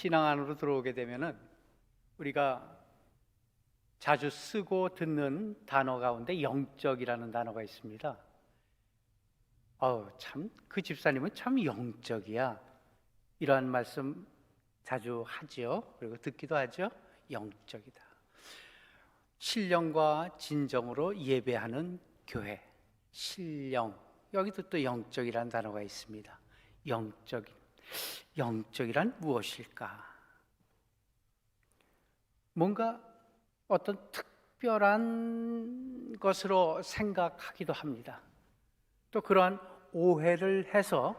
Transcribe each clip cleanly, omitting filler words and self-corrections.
신앙 안으로 들어오게 되면은 우리가 자주 쓰고 듣는 단어 가운데 영적이라는 단어가 있습니다. 참 그 집사님은 참 영적이야. 이러한 말씀 자주 하죠. 그리고 듣기도 하죠. 영적이다. 신령과 진정으로 예배하는 교회. 신령. 여기도 또 영적이라는 단어가 있습니다. 영적이란 무엇일까? 뭔가 어떤 특별한 것으로 생각하기도 합니다. 또 그러한 오해를 해서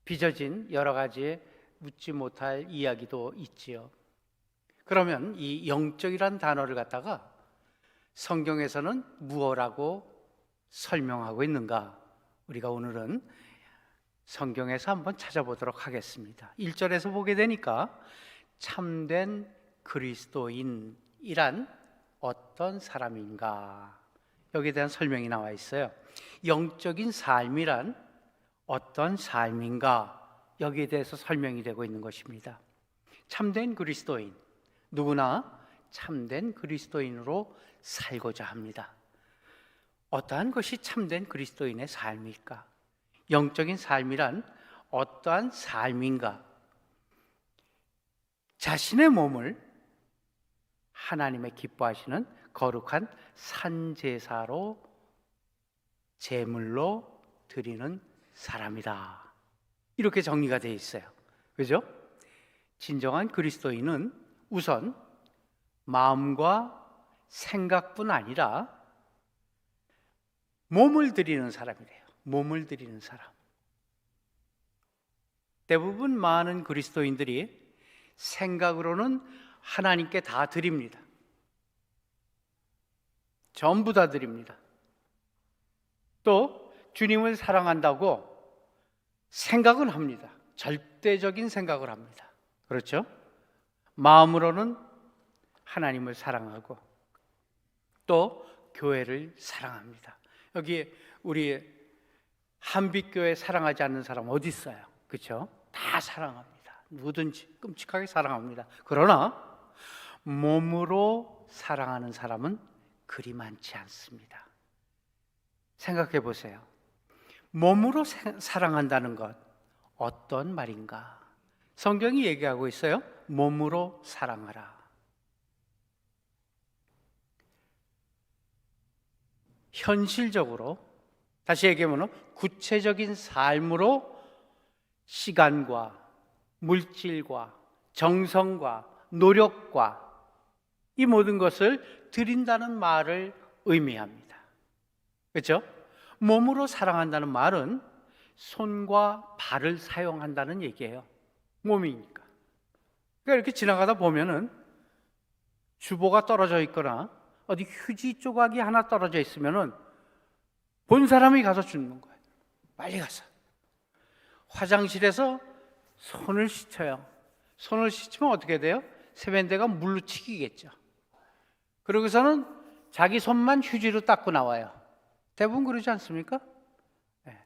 빚어진 여러 가지 묻지 못할 이야기도 있지요. 그러면 이 영적이란 단어를 갖다가 성경에서는 무엇라고 설명하고 있는가? 우리가 오늘은 성경에서 한번 찾아보도록 하겠습니다. 1절에서 보게 되니까 참된 그리스도인이란 어떤 사람인가? 여기에 대한 설명이 나와 있어요. 영적인 삶이란 어떤 삶인가? 여기에 대해서 설명이 되고 있는 것입니다. 참된 그리스도인, 누구나 참된 그리스도인으로 살고자 합니다. 어떠한 것이 참된 그리스도인의 삶일까? 영적인 삶이란 어떠한 삶인가? 자신의 몸을 하나님의 기뻐하시는 거룩한 산제사로 제물로 드리는 사람이다. 이렇게 정리가 되어 있어요. 그죠? 진정한 그리스도인은 우선 마음과 생각뿐 아니라 몸을 드리는 사람이래요. 몸을 드리는 사람. 대부분 많은 그리스도인들이 생각으로는 하나님께 다 드립니다. 전부 다 드립니다. 또 주님을 사랑한다고 생각은 합니다. 절대적인 생각을 합니다. 그렇죠? 마음으로는 하나님을 사랑하고 또 교회를 사랑합니다. 여기 우리 한빛교회 사랑하지 않는 사람 어디 있어요? 그렇죠? 다 사랑합니다. 누구든지 끔찍하게 사랑합니다. 그러나 몸으로 사랑하는 사람은 그리 많지 않습니다. 생각해 보세요. 몸으로 사랑한다는 것 어떤 말인가? 성경이 얘기하고 있어요. 몸으로 사랑하라. 현실적으로, 다시 얘기하면 구체적인 삶으로 시간과 물질과 정성과 노력과 이 모든 것을 드린다는 말을 의미합니다. 그렇죠? 몸으로 사랑한다는 말은 손과 발을 사용한다는 얘기예요. 몸이니까. 그러니까 이렇게 지나가다 보면은 주보가 떨어져 있거나 어디 휴지 조각이 하나 떨어져 있으면은 본 사람이 가서 주는 거예요. 빨리 가서. 화장실에서 손을 씻어요. 손을 씻으면 어떻게 돼요? 세면대가 물로 튀기겠죠. 그러고서는 자기 손만 휴지로 닦고 나와요. 대부분 그러지 않습니까? 네.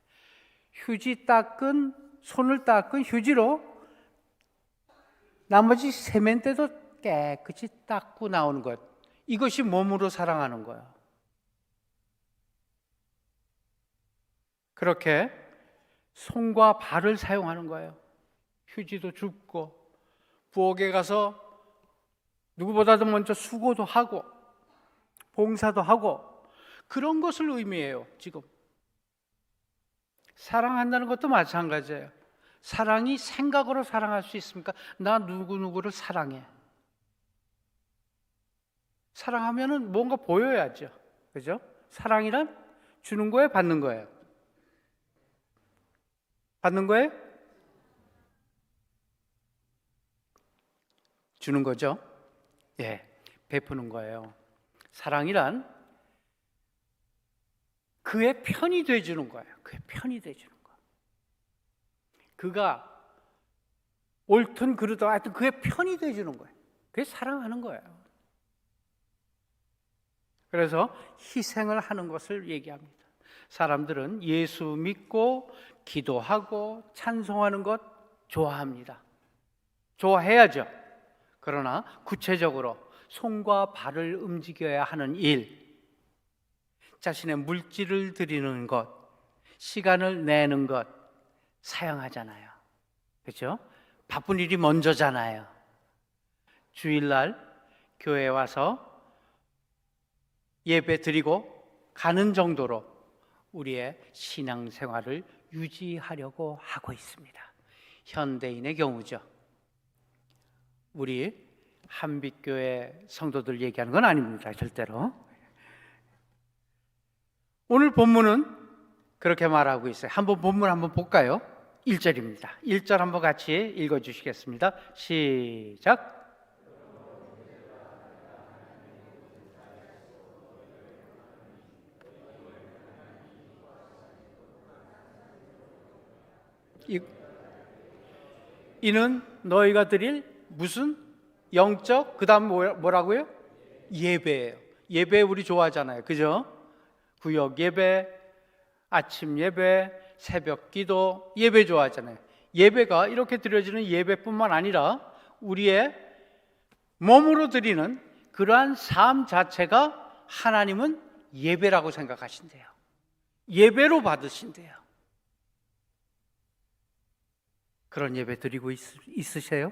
손을 닦은 휴지로 나머지 세면대도 깨끗이 닦고 나오는 것. 이것이 몸으로 사랑하는 거예요. 그렇게 손과 발을 사용하는 거예요. 휴지도 줍고 부엌에 가서 누구보다도 먼저 수고도 하고 봉사도 하고 그런 것을 의미해요. 지금 사랑한다는 것도 마찬가지예요. 사랑이 생각으로 사랑할 수 있습니까? 나 누구누구를 사랑해. 사랑하면은 뭔가 보여야죠. 그죠? 사랑이란 주는 거예요, 받는 거예요? 받는 거예요? 주는 거죠. 예, 베푸는 거예요. 사랑이란 그의 편이 돼주는 거예요. 그의 편이 돼주는 거. 그가 옳든 그르든 하여튼 그의 편이 돼주는 거예요. 그게 사랑하는 거예요. 그래서 희생을 하는 것을 얘기합니다. 사람들은 예수 믿고 기도하고 찬송하는 것 좋아합니다. 좋아해야죠. 그러나 구체적으로 손과 발을 움직여야 하는 일, 자신의 물질을 드리는 것, 시간을 내는 것 사양하잖아요. 그렇죠? 바쁜 일이 먼저잖아요. 주일날 교회에 와서 예배 드리고 가는 정도로 우리의 신앙생활을 유지하려고 하고 있습니다. 현대인의 경우죠. 우리 한빛교회 성도들 얘기하는 건 아닙니다. 절대로. 오늘 본문은 그렇게 말하고 있어요. 한번 본문 한번 볼까요? 1절입니다. 1절 한번 같이 읽어주시겠습니다. 시작. 이는 너희가 드릴 무슨 영적, 그 다음 뭐라고요? 예배예요. 예배 우리 좋아하잖아요. 그죠? 구역 예배, 아침 예배, 새벽 기도, 예배 좋아하잖아요. 예배가 이렇게 드려지는 예배뿐만 아니라 우리의 몸으로 드리는 그러한 삶 자체가 하나님은 예배라고 생각하신대요. 예배로 받으신대요. 그런 예배 드리고 있으세요?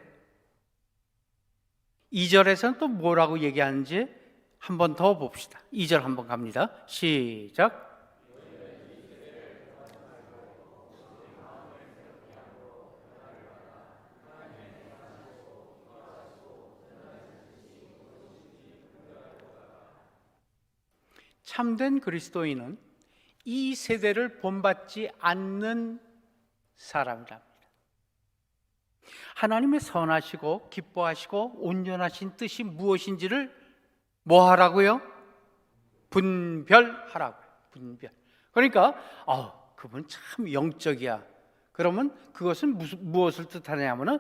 2절에서는 또 뭐라고 얘기하는지 한 번 더 봅시다. 2절 한번 갑니다. 시작. 참된 그리스도인은 이 세대를 본받지 않는 사람이랍니다. 하나님의 선하시고 기뻐하시고 온전하신 뜻이 무엇인지를 뭐 하라고요? 분별하라고요. 분별. 그러니까 그분 참 영적이야. 그러면 그것은 무엇을 뜻하냐면은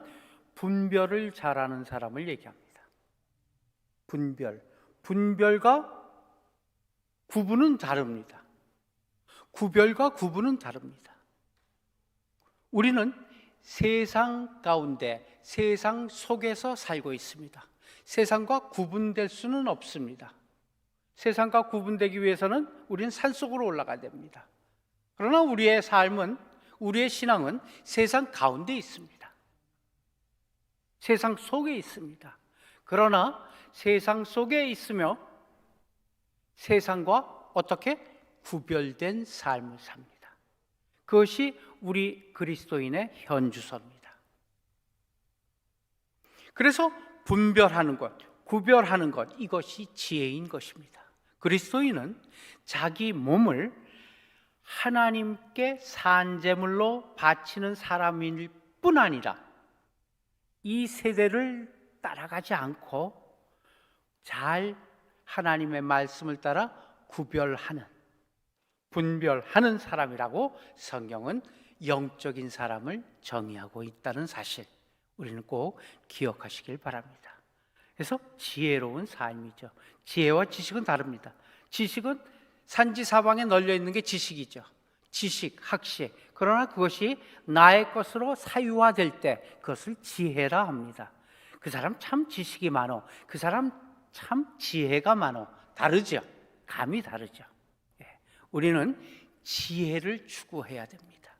분별을 잘하는 사람을 얘기합니다. 분별. 분별과 구분은 다릅니다. 구별과 구분은 다릅니다. 우리는 세상 가운데, 세상 속에서 살고 있습니다. 세상과 구분될 수는 없습니다. 세상과 구분되기 위해서는 우리는 산속으로 올라가야 됩니다. 그러나 우리의 삶은, 우리의 신앙은 세상 가운데 있습니다. 세상 속에 있습니다. 그러나 세상 속에 있으며 세상과 어떻게 구별된 삶을 삽니다. 그것이 우리 그리스도인의 현주소입니다. 그래서 분별하는 것, 구별하는 것, 이것이 지혜인 것입니다. 그리스도인은 자기 몸을 하나님께 산제물로 바치는 사람일 뿐 아니라 이 세대를 따라가지 않고 잘 하나님의 말씀을 따라 구별하는, 분별하는 사람이라고 성경은 영적인 사람을 정의하고 있다는 사실, 우리는 꼭 기억하시길 바랍니다. 그래서 지혜로운 삶이죠. 지혜와 지식은 다릅니다. 지식은 산지사방에 널려 있는 게 지식이죠. 지식, 학식. 그러나 그것이 나의 것으로 사유화될 때 그것을 지혜라 합니다. 그 사람 참 지식이 많어, 그 사람 참 지혜가 많어. 다르죠. 감이 다르죠. 우리는 지혜를 추구해야 됩니다.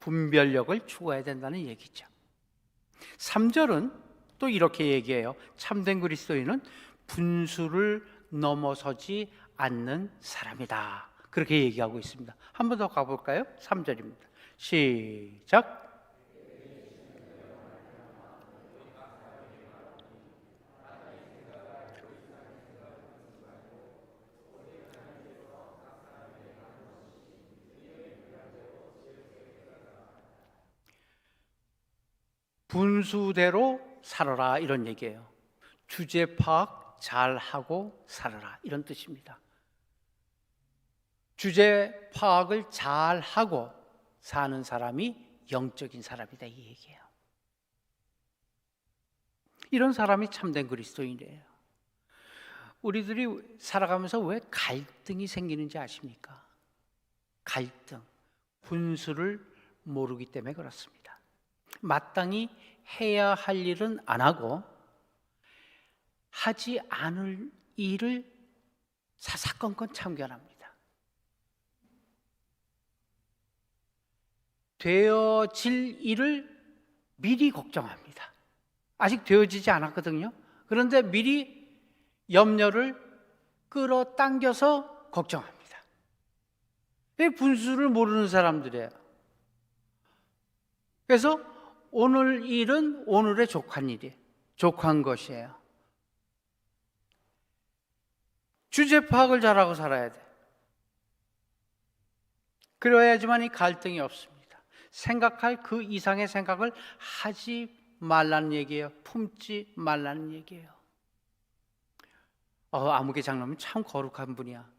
분별력을 추구해야 된다는 얘기죠. 3절은 또 이렇게 얘기해요. 참된 그리스도인은 분수를 넘어서지 않는 사람이다. 그렇게 얘기하고 있습니다. 한 번 더 가볼까요? 3절입니다. 시작. 분수대로 살아라, 이런 얘기예요. 주제 파악 잘하고 살아라, 이런 뜻입니다. 주제 파악을 잘하고 사는 사람이 영적인 사람이다, 이 얘기예요. 이런 사람이 참된 그리스도인이에요. 우리들이 살아가면서 왜 갈등이 생기는지 아십니까? 갈등, 분수를 모르기 때문에 그렇습니다. 마땅히 해야 할 일은 안 하고 하지 않을 일을 사사건건 참견합니다. 되어질 일을 미리 걱정합니다. 아직 되어지지 않았거든요. 그런데 미리 염려를 끌어당겨서 걱정합니다. 이 분수를 모르는 사람들이에요. 그래서 오늘 일은 오늘의 족한 것이에요. 주제 파악을 잘하고 살아야 돼. 그래야지만 이 갈등이 없습니다. 생각할 그 이상의 생각을 하지 말라는 얘기예요. 품지 말라는 얘기예요. 아무개 장로님 참 거룩한 분이야.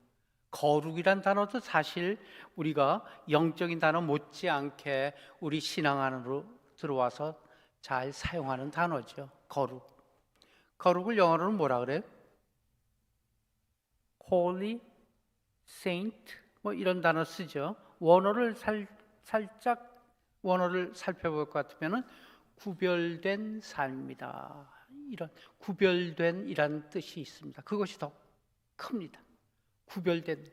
거룩이란 단어도 사실 우리가 영적인 단어 못지않게 우리 신앙 안으로 들어와서 잘 사용하는 단어죠. 거룩을 영어로는 뭐라 그래요? Holy, Saint 뭐 이런 단어 쓰죠. 원어를 살짝 원어를 살펴볼 것 같으면은 구별된 삶이다. 이런 구별된 이란 뜻이 있습니다. 그것이 더 큽니다. 구별된.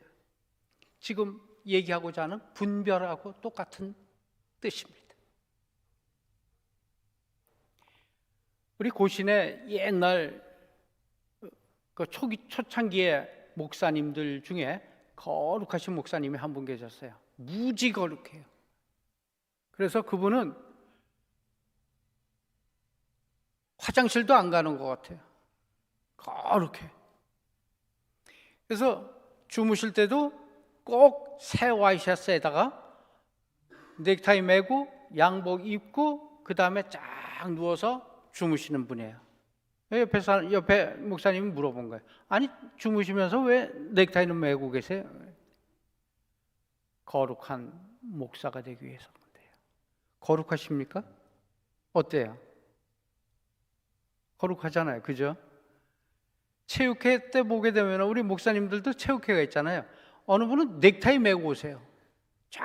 지금 얘기하고자 하는 분별하고 똑같은 뜻입니다. 우리 고신의 옛날 그 초창기에 목사님들 중에 거룩하신 목사님이 한 분 계셨어요. 무지 거룩해요. 그래서 그분은 화장실도 안 가는 것 같아요. 거룩해. 그래서 주무실 때도 꼭 새 와이셔츠에다가 넥타이 매고 양복 입고 그 다음에 쫙 누워서 주무시는 분이에요. 옆에 목사님이 물어본 거예요. 아니 주무시면서 왜 넥타이는 매고 계세요? 거룩한 목사가 되기 위해서 그런데요. 거룩하십니까? 어때요? 거룩하잖아요. 그죠? 체육회 때 보게 되면 우리 목사님들도 체육회가 있잖아요. 어느 분은 넥타이 매고 오세요. 쫙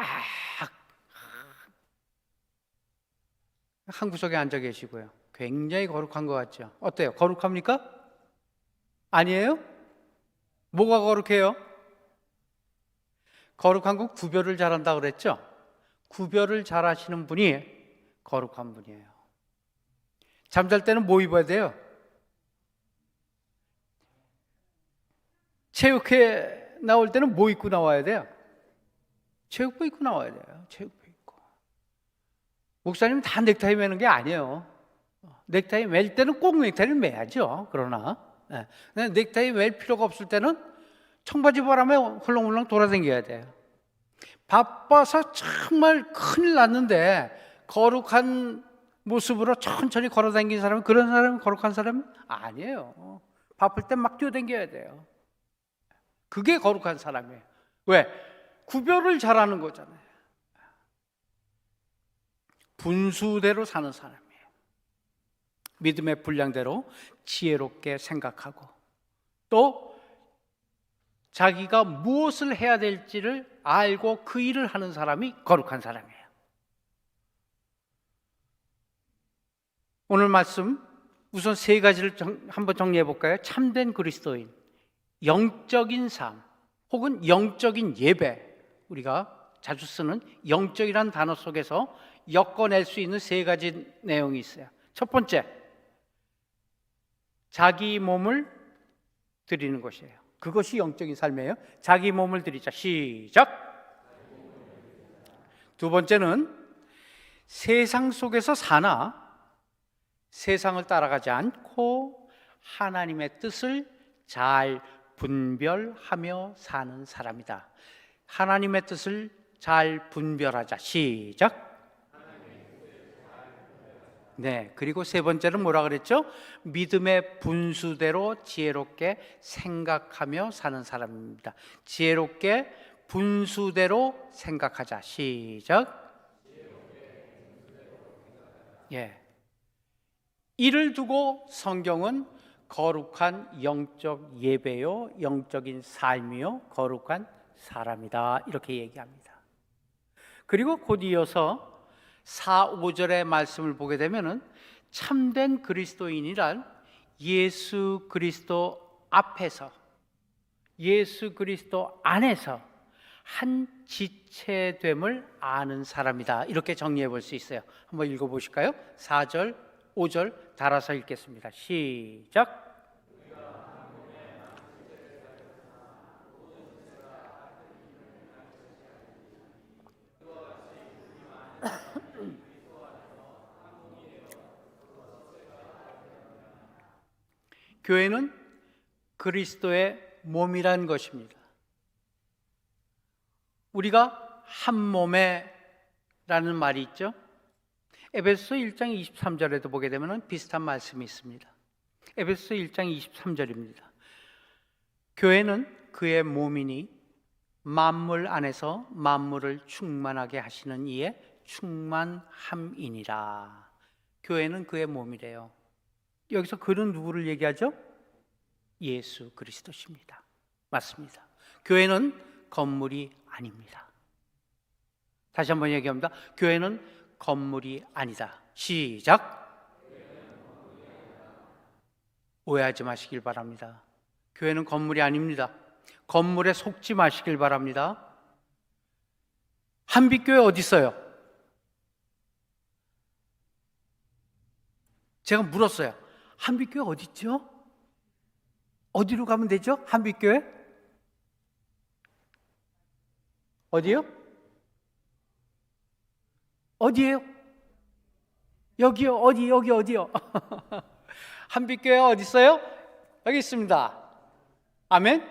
한 구석에 앉아 계시고요. 굉장히 거룩한 것 같죠? 어때요? 거룩합니까? 아니에요? 뭐가 거룩해요? 거룩한 건 구별을 잘한다고 그랬죠? 구별을 잘하시는 분이 거룩한 분이에요. 잠잘 때는 뭐 입어야 돼요? 체육회 나올 때는 뭐 입고 나와야 돼요? 체육복 입고 나와야 돼요. 체육복 입고. 목사님 다 넥타이 매는 게 아니에요. 넥타이 맬 때는 꼭 넥타이를 매야죠. 그러나 넥타이 맬 필요가 없을 때는 청바지 바람에 헐렁헐렁 돌아다녀야 돼요. 바빠서 정말 큰일 났는데 거룩한 모습으로 천천히 걸어다니는 사람은 그런 사람이 거룩한 사람은 아니에요. 바쁠 때 막 뛰어다녀야 돼요. 그게 거룩한 사람이에요. 왜? 구별을 잘하는 거잖아요. 분수대로 사는 사람이에요. 믿음의 분량대로 지혜롭게 생각하고 또 자기가 무엇을 해야 될지를 알고 그 일을 하는 사람이 거룩한 사람이에요. 오늘 말씀 우선 세 가지를 한번 정리해 볼까요? 참된 그리스도인, 영적인 삶, 혹은 영적인 예배. 우리가 자주 쓰는 영적이라는 단어 속에서 엮어낼 수 있는 세 가지 내용이 있어요. 첫 번째, 자기 몸을 드리는 것이에요. 그것이 영적인 삶이에요. 자기 몸을 드리자. 시작. 두 번째는 세상 속에서 사나 세상을 따라가지 않고 하나님의 뜻을 잘 분별하며 사는 사람이다. 하나님의 뜻을 잘 분별하자. 시작. 네, 그리고 세 번째는 뭐라 그랬죠? 믿음의 분수대로 지혜롭게 생각하며 사는 사람입니다. 지혜롭게 분수대로 생각하자. 시작. 예. 이를 두고 성경은 거룩한 영적 예배요, 영적인 삶이요, 거룩한 사람이다 이렇게 얘기합니다. 그리고 곧 이어서 4, 5절의 말씀을 보게 되면은 참된 그리스도인이란 예수 그리스도 앞에서, 예수 그리스도 안에서 한 지체됨을 아는 사람이다, 이렇게 정리해 볼 수 있어요. 한번 읽어 보실까요? 4절, 5절 달아서 읽겠습니다. 시작. 교회는 그리스도의 몸이란 것입니다. 우리가 한 몸에 라는 말이 있죠. 에베소서 1장 23절에도 보게 되면 비슷한 말씀이 있습니다. 에베소서 1장 23절입니다. 교회는 그의 몸이니 만물 안에서 만물을 충만하게 하시는 이의 충만함이니라. 교회는 그의 몸이래요. 여기서 그는 누구를 얘기하죠? 예수 그리스도십니다. 맞습니다. 교회는 건물이 아닙니다. 다시 한번 얘기합니다. 교회는 건물이 아니다. 시작. 오해하지 마시길 바랍니다. 교회는 건물이 아닙니다. 건물에 속지 마시길 바랍니다. 한빛교회 어디 있어요? 제가 물었어요. 한빛교회 어디 있죠? 어디로 가면 되죠? 한빛교회? 어디요? 어디예요? 여기요. 여기 어디요? 한빛교회 어디 있어요? 여기 있습니다. 아멘.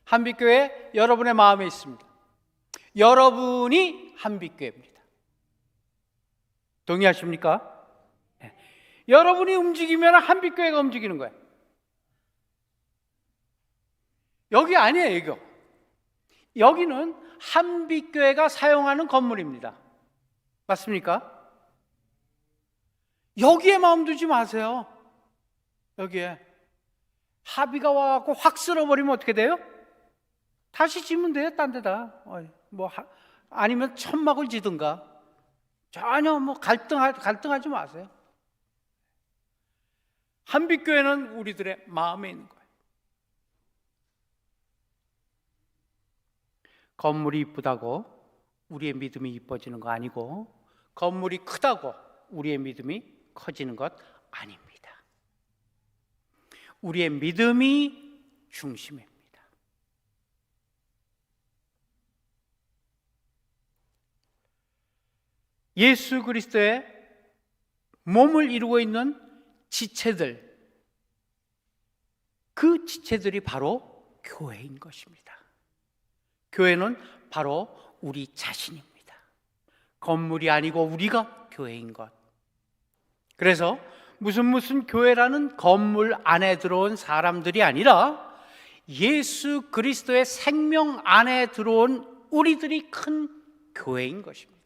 한빛교회 여러분의 마음에 있습니다. 여러분이 한빛교회입니다. 동의하십니까? 여러분이 움직이면 한빛교회가 움직이는 거예요. 여기 아니에요, 이거. 여기는 한빛교회가 사용하는 건물입니다. 맞습니까? 여기에 마음 두지 마세요. 여기에 합의가 와갖고 확 쓸어버리면 어떻게 돼요? 다시 지면 돼요, 딴 데다. 아니면 천막을 지든가. 전혀 갈등하지 마세요. 한빛교회는 우리들의 마음에 있는 거예요. 건물이 이쁘다고 우리의 믿음이 이뻐지는 거 아니고, 건물이 크다고 우리의 믿음이 커지는 것 아닙니다. 우리의 믿음이 중심입니다. 예수 그리스도의 몸을 이루고 있는 지체들, 그 지체들이 바로 교회인 것입니다. 교회는 바로 우리 자신입니다. 건물이 아니고 우리가 교회인 것. 그래서 무슨 교회라는 건물 안에 들어온 사람들이 아니라 예수 그리스도의 생명 안에 들어온 우리들이 큰 교회인 것입니다.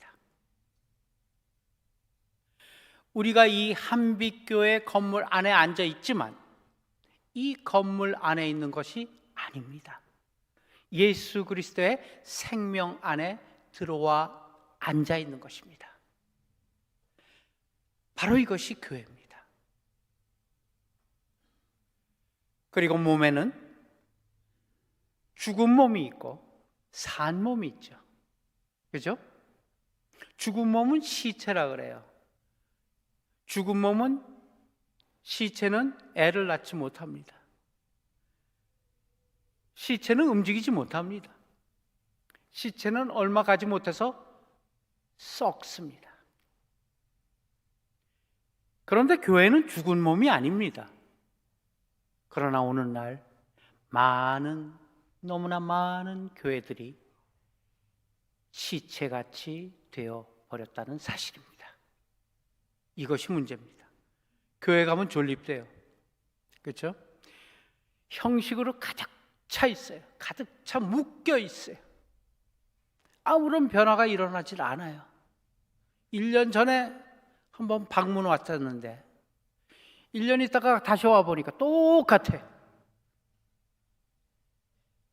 우리가 이 한빛교회 건물 안에 앉아 있지만 이 건물 안에 있는 것이 아닙니다. 예수 그리스도의 생명 안에 들어와 앉아 있는 것입니다. 바로 이것이 교회입니다. 그리고 몸에는 죽은 몸이 있고 산 몸이 있죠. 그죠? 죽은 몸은 시체라 그래요. 죽은 몸은, 시체는 애를 낳지 못합니다. 시체는 움직이지 못합니다. 시체는 얼마 가지 못해서 썩습니다. 그런데 교회는 죽은 몸이 아닙니다. 그러나 오늘날 너무나 많은 교회들이 시체같이 되어 버렸다는 사실입니다. 이것이 문제입니다. 교회 가면 존립돼요. 그렇죠? 형식으로 가득 차 있어요. 가득 차 묶여 있어요. 아무런 변화가 일어나질 않아요. 1년 전에 한번 방문 왔었는데 1년 있다가 다시 와보니까 똑같아.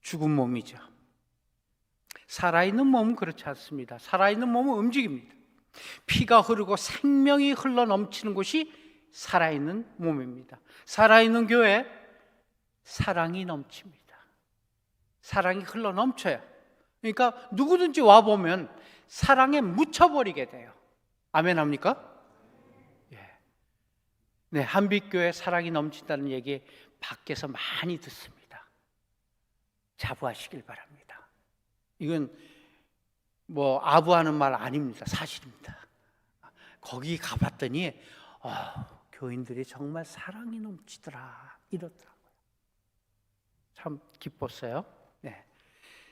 죽은 몸이죠. 살아있는 몸은 그렇지 않습니다. 살아있는 몸은 움직입니다. 피가 흐르고 생명이 흘러 넘치는 곳이 살아있는 몸입니다. 살아있는 교회, 사랑이 넘칩니다. 사랑이 흘러 넘쳐요. 그러니까 누구든지 와보면 사랑에 묻혀버리게 돼요. 아멘 합니까? 예. 네, 한빛교회 사랑이 넘친다는 얘기 밖에서 많이 듣습니다. 자부하시길 바랍니다. 이건 뭐 아부하는 말 아닙니다. 사실입니다. 거기 가봤더니 교인들이 정말 사랑이 넘치더라 이렇더라고요. 참 기뻤어요. 네.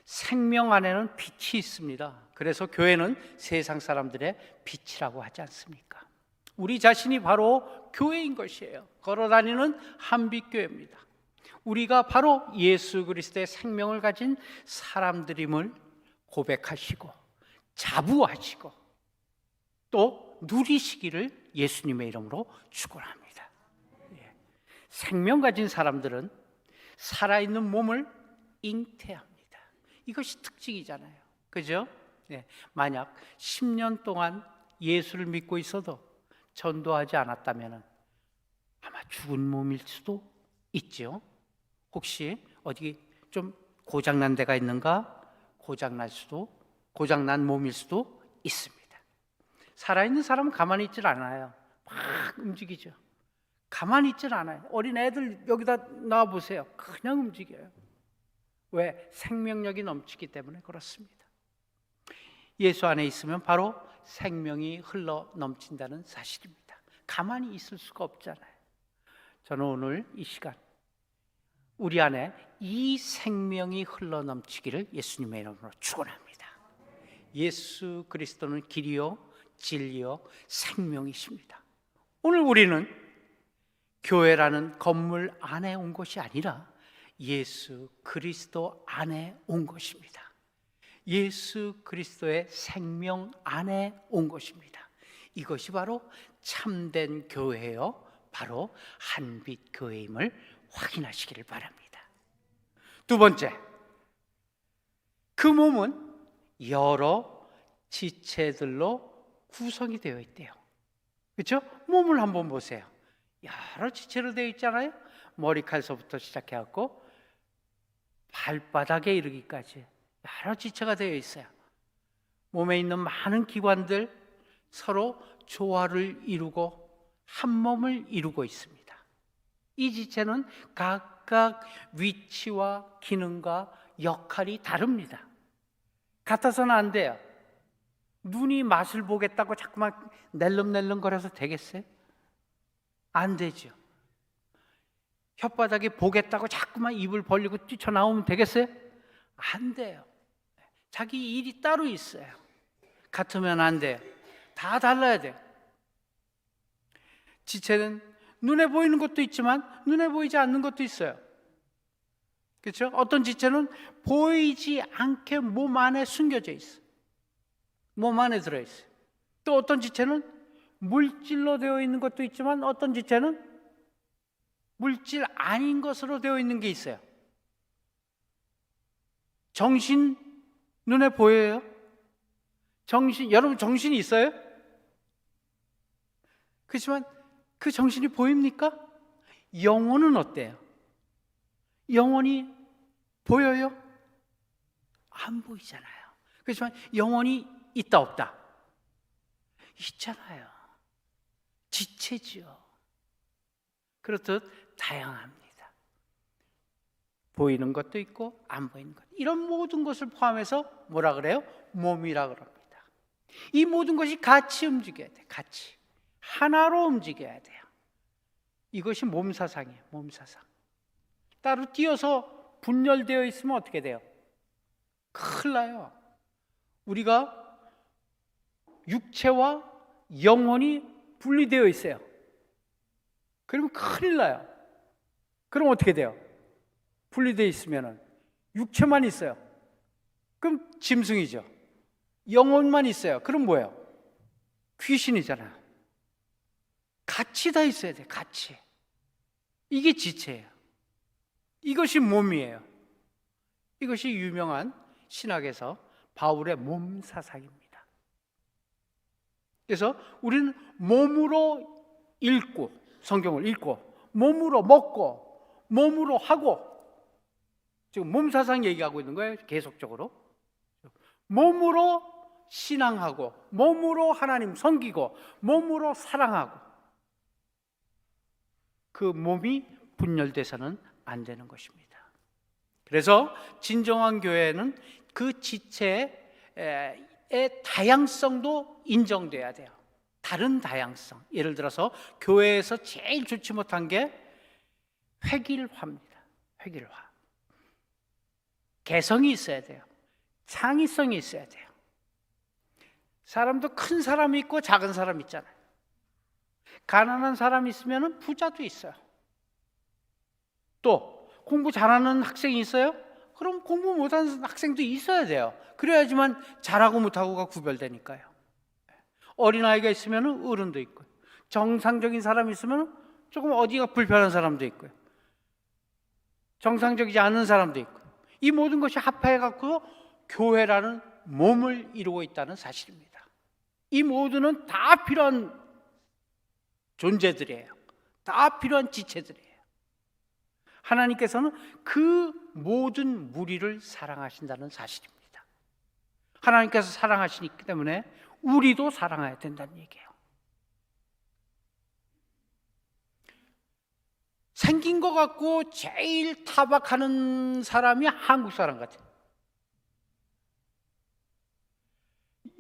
생명 안에는 빛이 있습니다. 그래서 교회는 세상 사람들의 빛이라고 하지 않습니까? 우리 자신이 바로 교회인 것이에요. 걸어다니는 한빛교회입니다. 우리가 바로 예수 그리스도의 생명을 가진 사람들임을 고백하시고 자부하시고 또 누리시기를 예수님의 이름으로 축원합니다. 생명 가진 사람들은 살아있는 몸을 잉태합니다. 이것이 특징이잖아요. 그죠? 네. 만약 10년 동안 예수를 믿고 있어도 전도하지 않았다면 아마 죽은 몸일 수도 있죠. 혹시 어디 좀 고장난 데가 있는가? 고장난 몸일 수도 있습니다. 살아있는 사람은 가만히 있질 않아요. 막 움직이죠. 가만히 있질 않아요. 어린 애들 여기다 놔보세요. 그냥 움직여요. 왜? 생명력이 넘치기 때문에 그렇습니다. 예수 안에 있으면 바로 생명이 흘러 넘친다는 사실입니다. 가만히 있을 수가 없잖아요. 저는 오늘 이 시간 우리 안에 이 생명이 흘러 넘치기를 예수님의 이름으로 축원합니다. 예수 그리스도는 길이요 진리요 생명이십니다. 오늘 우리는 교회라는 건물 안에 온 것이 아니라 예수 그리스도 안에 온 것입니다. 예수 그리스도의 생명 안에 온 것입니다. 이것이 바로 참된 교회요 바로 한빛 교회임을 확인하시기를 바랍니다. 두 번째, 그 몸은 여러 지체들로 구성이 되어 있대요. 그렇죠? 몸을 한번 보세요. 여러 지체로 되어 있잖아요. 머리칼서부터 시작해갖고 발바닥에 이르기까지 여러 지체가 되어 있어요. 몸에 있는 많은 기관들 서로 조화를 이루고 한 몸을 이루고 있습니다. 이 지체는 각각 위치와 기능과 역할이 다릅니다. 같아서는 안 돼요. 눈이 맛을 보겠다고 자꾸만 낼름낼름거려서 되겠어요? 안 되죠. 혓바닥이 보겠다고 자꾸만 입을 벌리고 뛰쳐나오면 되겠어요? 안 돼요. 자기 일이 따로 있어요. 같으면 안 돼요. 다 달라야 돼요. 지체는 눈에 보이는 것도 있지만 눈에 보이지 않는 것도 있어요. 그렇죠? 어떤 지체는 보이지 않게 몸 안에 숨겨져 있어요. 몸 안에 들어있어요. 또 어떤 지체는 물질로 되어 있는 것도 있지만 어떤 지체는 물질 아닌 것으로 되어 있는 게 있어요. 정신 눈에 보여요? 여러분 정신이 있어요? 그렇지만 그 정신이 보입니까? 영혼은 어때요? 영혼이 보여요? 안 보이잖아요. 그렇지만 영혼이 있다 없다? 있잖아요. 지체죠. 그렇듯 다양합니다. 보이는 것도 있고 안 보이는 것. 이런 모든 것을 포함해서 뭐라 그래요? 몸이라 그럽니다. 이 모든 것이 같이 움직여야 돼. 같이. 하나로 움직여야 돼요. 이것이 몸사상이에요. 몸사상. 따로 띄어서 분열되어 있으면 어떻게 돼요? 큰일 나요. 우리가 육체와 영혼이 분리되어 있어요. 그러면 큰일 나요. 그럼 어떻게 돼요? 분리되어 있으면 육체만 있어요. 그럼 짐승이죠. 영혼만 있어요. 그럼 뭐예요? 귀신이잖아요. 같이 다 있어야 돼요. 같이. 이게 지체예요. 이것이 몸이에요. 이것이 유명한 신학에서 바울의 몸사상입니다. 그래서 우리는 몸으로 읽고, 성경을 읽고, 몸으로 먹고, 몸으로 하고, 지금 몸사상 얘기하고 있는 거예요. 계속적으로 몸으로 신앙하고, 몸으로 하나님 섬기고, 몸으로 사랑하고, 그 몸이 분열돼서는 안 되는 것입니다. 그래서 진정한 교회는 그 지체의 다양성도 인정돼야 돼요. 다른 다양성. 예를 들어서 교회에서 제일 좋지 못한 게 획일화입니다. 획일화. 개성이 있어야 돼요. 창의성이 있어야 돼요. 사람도 큰 사람이 있고 작은 사람이 있잖아요. 가난한 사람이 있으면 부자도 있어요. 또 공부 잘하는 학생이 있어요? 그럼 공부 못하는 학생도 있어야 돼요. 그래야지만 잘하고 못하고가 구별되니까요. 어린아이가 있으면 어른도 있고, 정상적인 사람이 있으면 조금 어디가 불편한 사람도 있고요, 정상적이지 않은 사람도 있고, 이 모든 것이 합해갖고 교회라는 몸을 이루고 있다는 사실입니다. 이 모두는 다 필요한 존재들이에요. 다 필요한 지체들이에요. 하나님께서는 그 모든 무리를 사랑하신다는 사실입니다. 하나님께서 사랑하시기 때문에 우리도 사랑해야 된다는 얘기예요. 생긴 것 같고 제일 타박하는 사람이 한국 사람 같아요.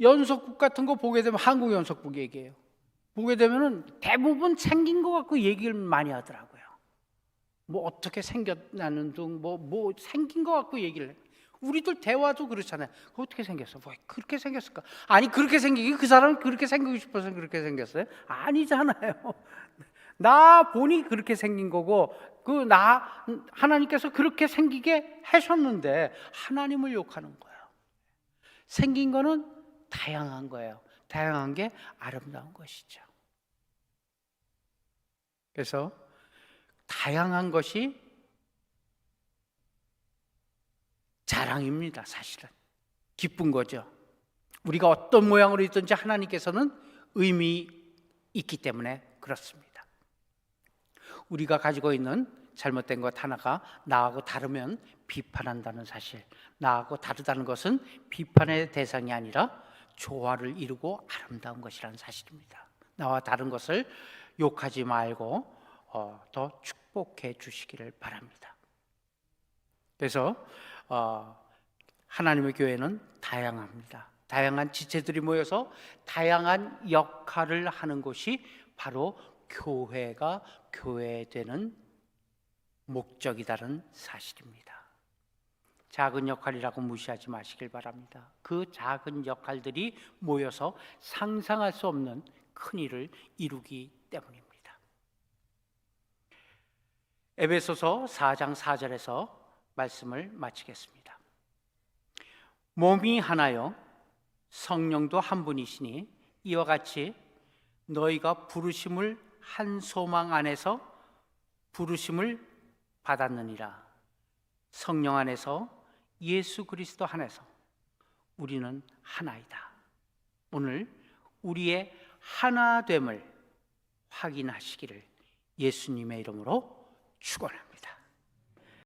연속국 같은 거 보게 되면, 한국 연속국 얘기해요. 보게 되면은 대부분 생긴 것 같고 얘기를 많이 하더라고요. 뭐 어떻게 생겼나는 등 뭐 생긴 것 같고 얘기를 해. 우리들 대화도 그렇잖아요. 어떻게 생겼어? 뭐 그렇게 생겼을까? 아니, 그렇게 생기기, 그 사람은 그렇게 생기고 싶어서 그렇게 생겼어요? 아니잖아요. 나 보니 그렇게 생긴 거고, 하나님께서 그렇게 생기게 하셨는데 하나님을 욕하는 거예요. 생긴 거는 다양한 거예요. 다양한 게 아름다운 것이죠. 그래서 다양한 것이 자랑입니다. 사실은 기쁜 거죠. 우리가 어떤 모양으로 있든지 하나님께서는 의미 있기 때문에 그렇습니다. 우리가 가지고 있는 잘못된 것 하나가 나하고 다르면 비판한다는 사실, 나하고 다르다는 것은 비판의 대상이 아니라 조화를 이루고 아름다운 것이라는 사실입니다. 나와 다른 것을 욕하지 말고 더 축복해 주시기를 바랍니다. 그래서 하나님의 교회는 다양합니다. 다양한 지체들이 모여서 다양한 역할을 하는 곳이 바로 교회가 교회되는 목적이라는 사실입니다. 작은 역할이라고 무시하지 마시길 바랍니다. 그 작은 역할들이 모여서 상상할 수 없는 큰 일을 이루기 때문입니다. 에베소서 4장 4절에서 말씀을 마치겠습니다. 몸이 하나요 성령도 한 분이시니 이와 같이 너희가 부르심을 한 소망 안에서 부르심을 받았느니라. 성령 안에서 예수 그리스도 안에서 우리는 하나이다. 오늘 우리의 하나됨을 확인하시기를 예수님의 이름으로 축원합니다.